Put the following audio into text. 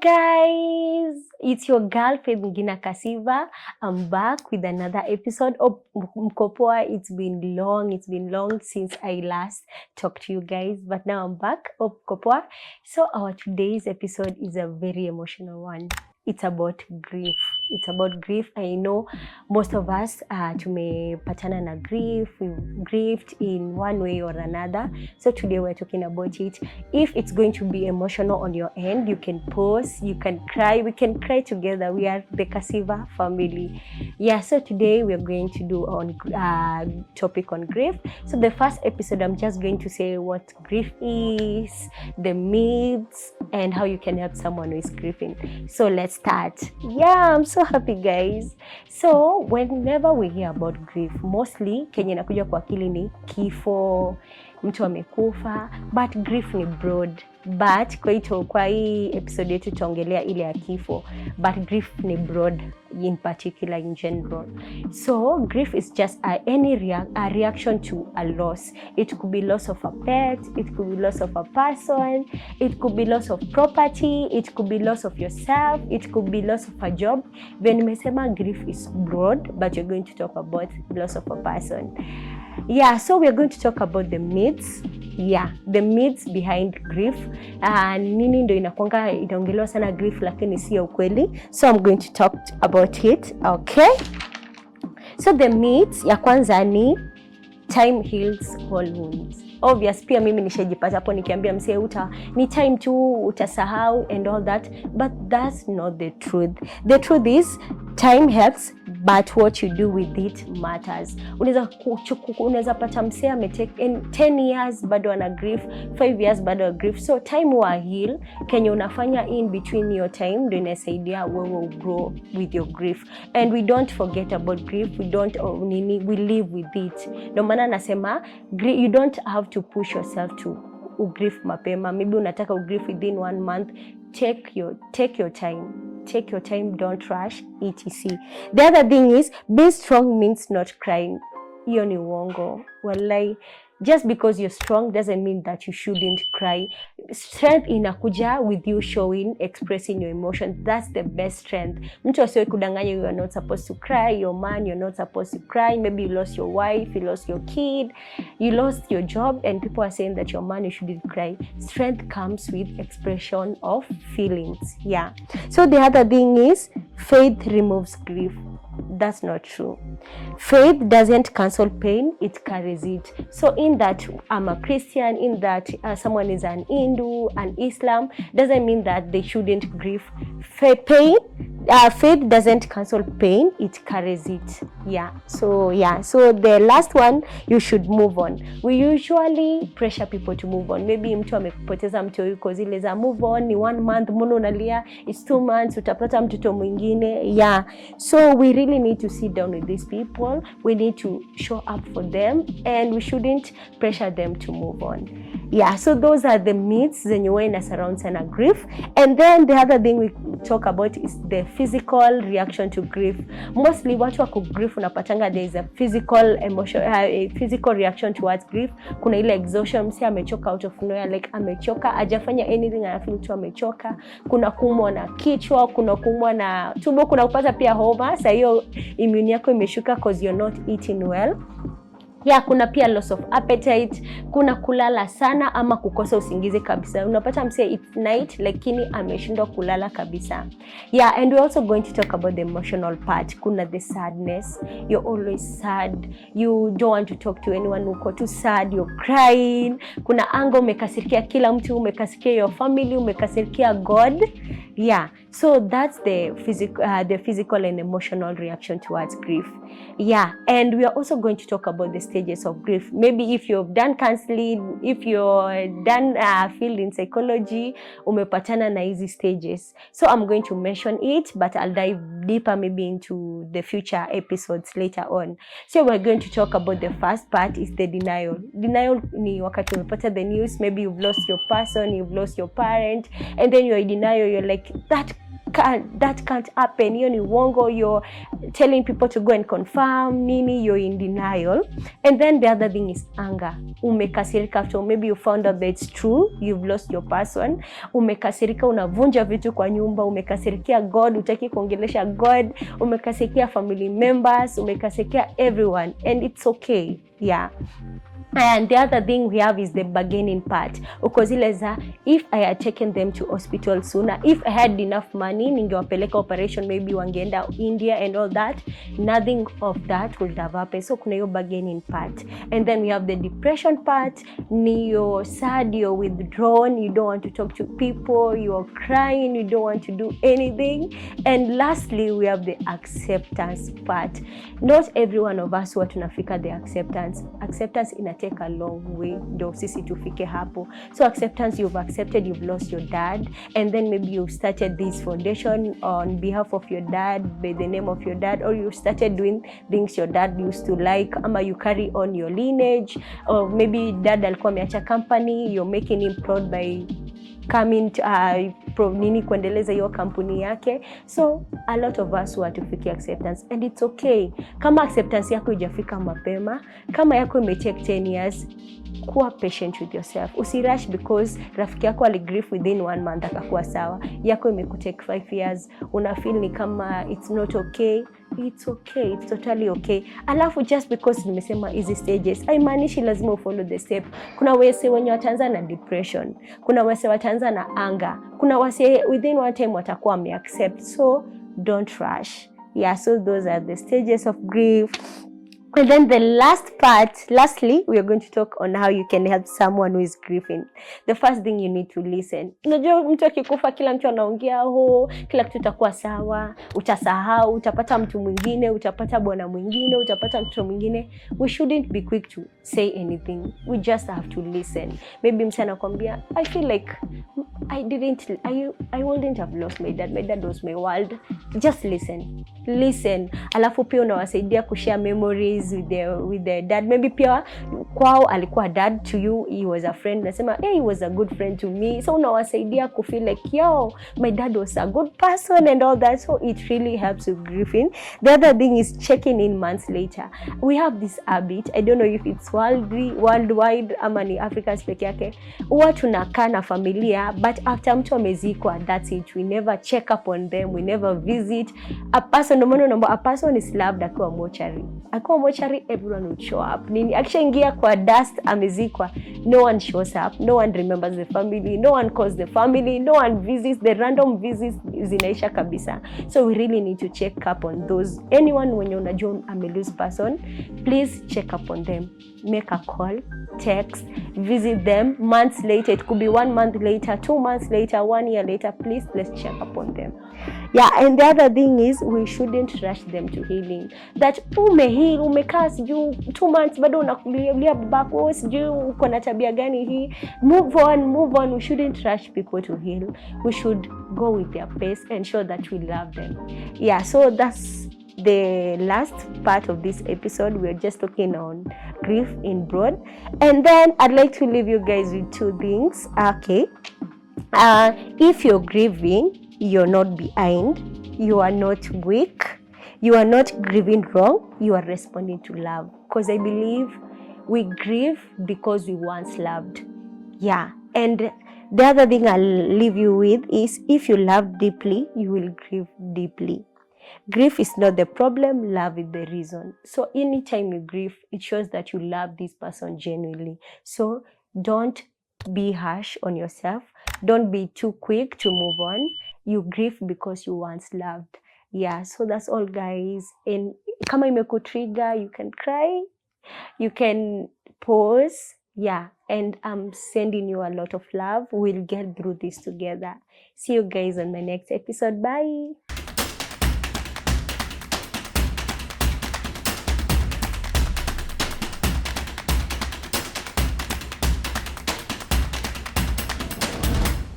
guys, it's your girl Faith Ngina Kasiva. I'm back with another episode of Mkopoa. It's been long since I last talked to you guys, but now I'm back of Mkopoa. So our today's episode is a very emotional one. It's about grief. I know most of us tumepatana na grief. We've grieved in one way or another. So today we're talking about it. If it's going to be emotional on your end, you can pause, you can cry, we can cry together. We are the Kasiva family. Yeah, so today we're going to do on topic on grief. So the first episode, I'm just going to say what grief is, the myths, and how you can help someone who is grieving. So let's start. Yeah, I'm so happy guys. So whenever we hear about grief, mostly kenye nakuja kwa akili ni kifo, mtu amekufa, but grief ni broad. But kwa hii episode yetu tutaongelea ile ya kifo, but grief ni broad in particular, in general. So grief is just a reaction to a loss. It could be loss of a pet, it could be loss of a person, it could be loss of property, it could be loss of yourself, it could be loss of a job. When nimesema grief is broad, but you're going to talk about loss of a person. Yeah, so we're going to talk about the myths. Yeah, the myths behind grief. Nini ndo inaongelewa sana grief lakini sio ukweli. So I'm going to talk about it. Okay? So the myths ya kwanza ni time heals all wounds. Obvious, pia mimi nishajipata hapo nikiambia msee ni time tu utasahau and all that, but that's not the truth. The truth is time helps, but what you do with it matters. Unaweza pata msee ametake 10 years bado ana grief, 5 years bado ana grief. So time wa heal kenye unafanya in between your time ndio inasaidia wewe grow with your grief. And we don't forget about grief, we live with it. Ndio maana nasema you don't have to push yourself to grief mapema. Maybe unataka grief within 1 month. Take your time, don't rush, etc. The other thing is, being strong means not crying. Hiyo ni uongo. Wallahi, just because you're strong doesn't mean that you shouldn't cry. Strength inakuja with you expressing your emotion. That's the best strength. Mtu asiwe kudanganya, you are not supposed to cry. Your man, you're not supposed to cry. Maybe you lost your wife, you lost your kid, you lost your job, and people are saying that your man, you shouldn't cry. Strength comes with expression of feelings. Yeah. So the other thing is, faith removes grief. That's not true. Faith doesn't cancel pain, it carries it. So in that I'm a Christian, in that someone is an Hindu, an Islam, doesn't mean that they shouldn't grieve. Faith doesn't cancel pain, it carries it. Yeah. So the last one, you should move on. We usually pressure people to move on. Maybe mtu amepoteza mtu yuko zile za move on ni 1 month, mbona unalia, it's 2 months, utapata mtoto mwingine. Yeah. So we really need to sit down with these people. We need to show up for them, and we shouldn't pressure them to move on. Yeah, so those are the myths zenye huwa surrounds and grief. And then the other thing we talk about is the physical reaction to grief. Mostly watu wako grief unapatanga there is a physical emotion, a physical reaction towards grief. Kuna ile exhaustion, msi amechoka out of nowhere, like amechoka, hajafanya anything, anafeel tu amechoka. Kuna kuumwa na kichwa, kuna kuumwa na tumbo, kuna kupata pia homa. Sasa hiyo immune yako imeshuka because you're not eating well. Yeah, kuna pia loss of appetite, kuna kulala sana ama kukosa usingizi kabisa. Unapata msee it's night lakini ameshindwa kulala kabisa. Yeah, and we're also going to talk about the emotional part. Kuna the sadness, you're always sad, you don't want to talk to anyone, uko too sad, you're crying. Kuna anger, umekasirikia kila mtu, umekasirikia your family, umekasirikia God. Yeah, so that's the physical and emotional reaction towards grief. Yeah, and we are also going to talk about the stages of grief. Maybe if you've done counseling, if you're done field in psychology, umepatana na hizi stages. So I'm going to mention it, but I'll dive deeper maybe into the future episodes later on. So we're going to talk about the first part is the denial. Denial ni wakati umepata the news, maybe you've lost your person, you've lost your parent, and then you're in denial, you're like, that that can't happen. Hiyo ni uongo. You're telling people to go and confirm nini, you're in denial. And then the other thing is anger. Umekasirika after maybe you found out that it's true, you've lost your person. Umekasirika, unavunja vitu kwa nyumba, umekasirikia God, utaki kuongelesha God, umekasirikia family members, umekasirikia everyone, and it's okay. Yeah. And the other thing we have is the bargaining part. Ukozileza, if I had taken them to hospital sooner, if I had enough money, ningewapeleka operation, maybe wangeenda India and all that, nothing of that would have happened. So kuna hiyo bargaining part. And then we have the depression part. You're sad, you're withdrawn, you don't want to talk to people, you're crying, you don't want to do anything. And lastly, we have the acceptance part. Not every one of us who are tunafika the acceptance. Acceptance take a long way ndio sisi tufike hapo. So acceptance, you've accepted you've lost your dad, and then maybe you've started this foundation on behalf of your dad, by the name of your dad, or you started doing things your dad used to like, ama you carry on your lineage, or maybe dad alikuwa ameacha company, you're making him proud by coming to nini kuendeleza hiyo kampuni yake. So a lot of us want to fiki acceptance, and it's okay. Kama acceptance yako ijafika mapema, kama yako imetake 10 years, kuwa patient with yourself. Usirush because rafiki yako aligrieve within 1 month akakuwa sawa. Yako imekutake 5 years, una feel ni kama it's not okay. It's okay, it's totally okay. Alafu just because nimesema easy stages, haimaanishi lazima ufollow the step. Kuna wase wenye wataanza na depression, kuna wase wataanza na anger, kuna wase within one time watakuwa wameaccept. So don't rush. Yeah, so those are the stages of grief. And then the lastly, we are going to talk on how you can help someone who is grieving. The first thing, you need to listen. Unajua mtu akikufa kila mtu anaongea kila kitu itakuwa sawa, utasahau, utapata mtu mwingine, utapata bwana mwingine, utapata mtu mwingine. We shouldn't be quick to say anything. We just have to listen. Maybe mtu anakuambia, I feel like I wouldn't have lost my dad. My dad was my world. Just listen. Alafu pia unawasaidia kushare memories with the dad. Maybe pia kwao alikuwa dad to you, he was a friend. Nasema, hey, he was a good friend to me. So unawasaidia ku feel like, yo, my dad was a good person and all that. So it really helps with grieving. The other thing is checking in months later. We have this habit, I don't know if it's worldwide ama ni Africans peke yake. Huwa tunakaa na familia, but after mtu amezikwa, that's it. We never check up on them, we never visit. A person is loved akiwa mortuary. Akiwa mortuary, everyone would show up. Nini akishaingia kwa dust amezikwa, no one shows up, no one remembers the family, no one calls the family, no one visits. The random visits zinaisha kabisa. So we really need to check up on those. Anyone when you unajua lose person, please check up on them. Make a call, text, visit them months later. It could be 1 month later, 2 months later, 1 year later. Please, let's check up on them. Yeah, and the other thing is we shouldn't rush them to healing. That umeheal, umekaa sijui 2 months bado unakulia babako, sijui uko na tabia gani hii. Move on. We shouldn't rush people to heal. We should go with their pace and show that we love them. Yeah, so that's the last part of this episode. We're just talking on grief in broad. And then I'd like to leave you guys with 2 things. Okay. If you're grieving, you're not behind, you are not weak, you are not grieving wrong, you are responding to love. Because I believe we grieve because we once loved. Yeah. And the other thing I'll leave you with is, if you love deeply, you will grieve deeply. Grief is not the problem, love is the reason. So anytime you grieve, it shows that you love this person genuinely. So don't be harsh on yourself. Don't be too quick to move on. You grieve because you once loved. Yeah, so that's all, guys. And kama imekutrigger, you can cry, you can pause. Yeah, and I'm sending you a lot of love. We'll get through this together. See you guys on my next episode. Bye.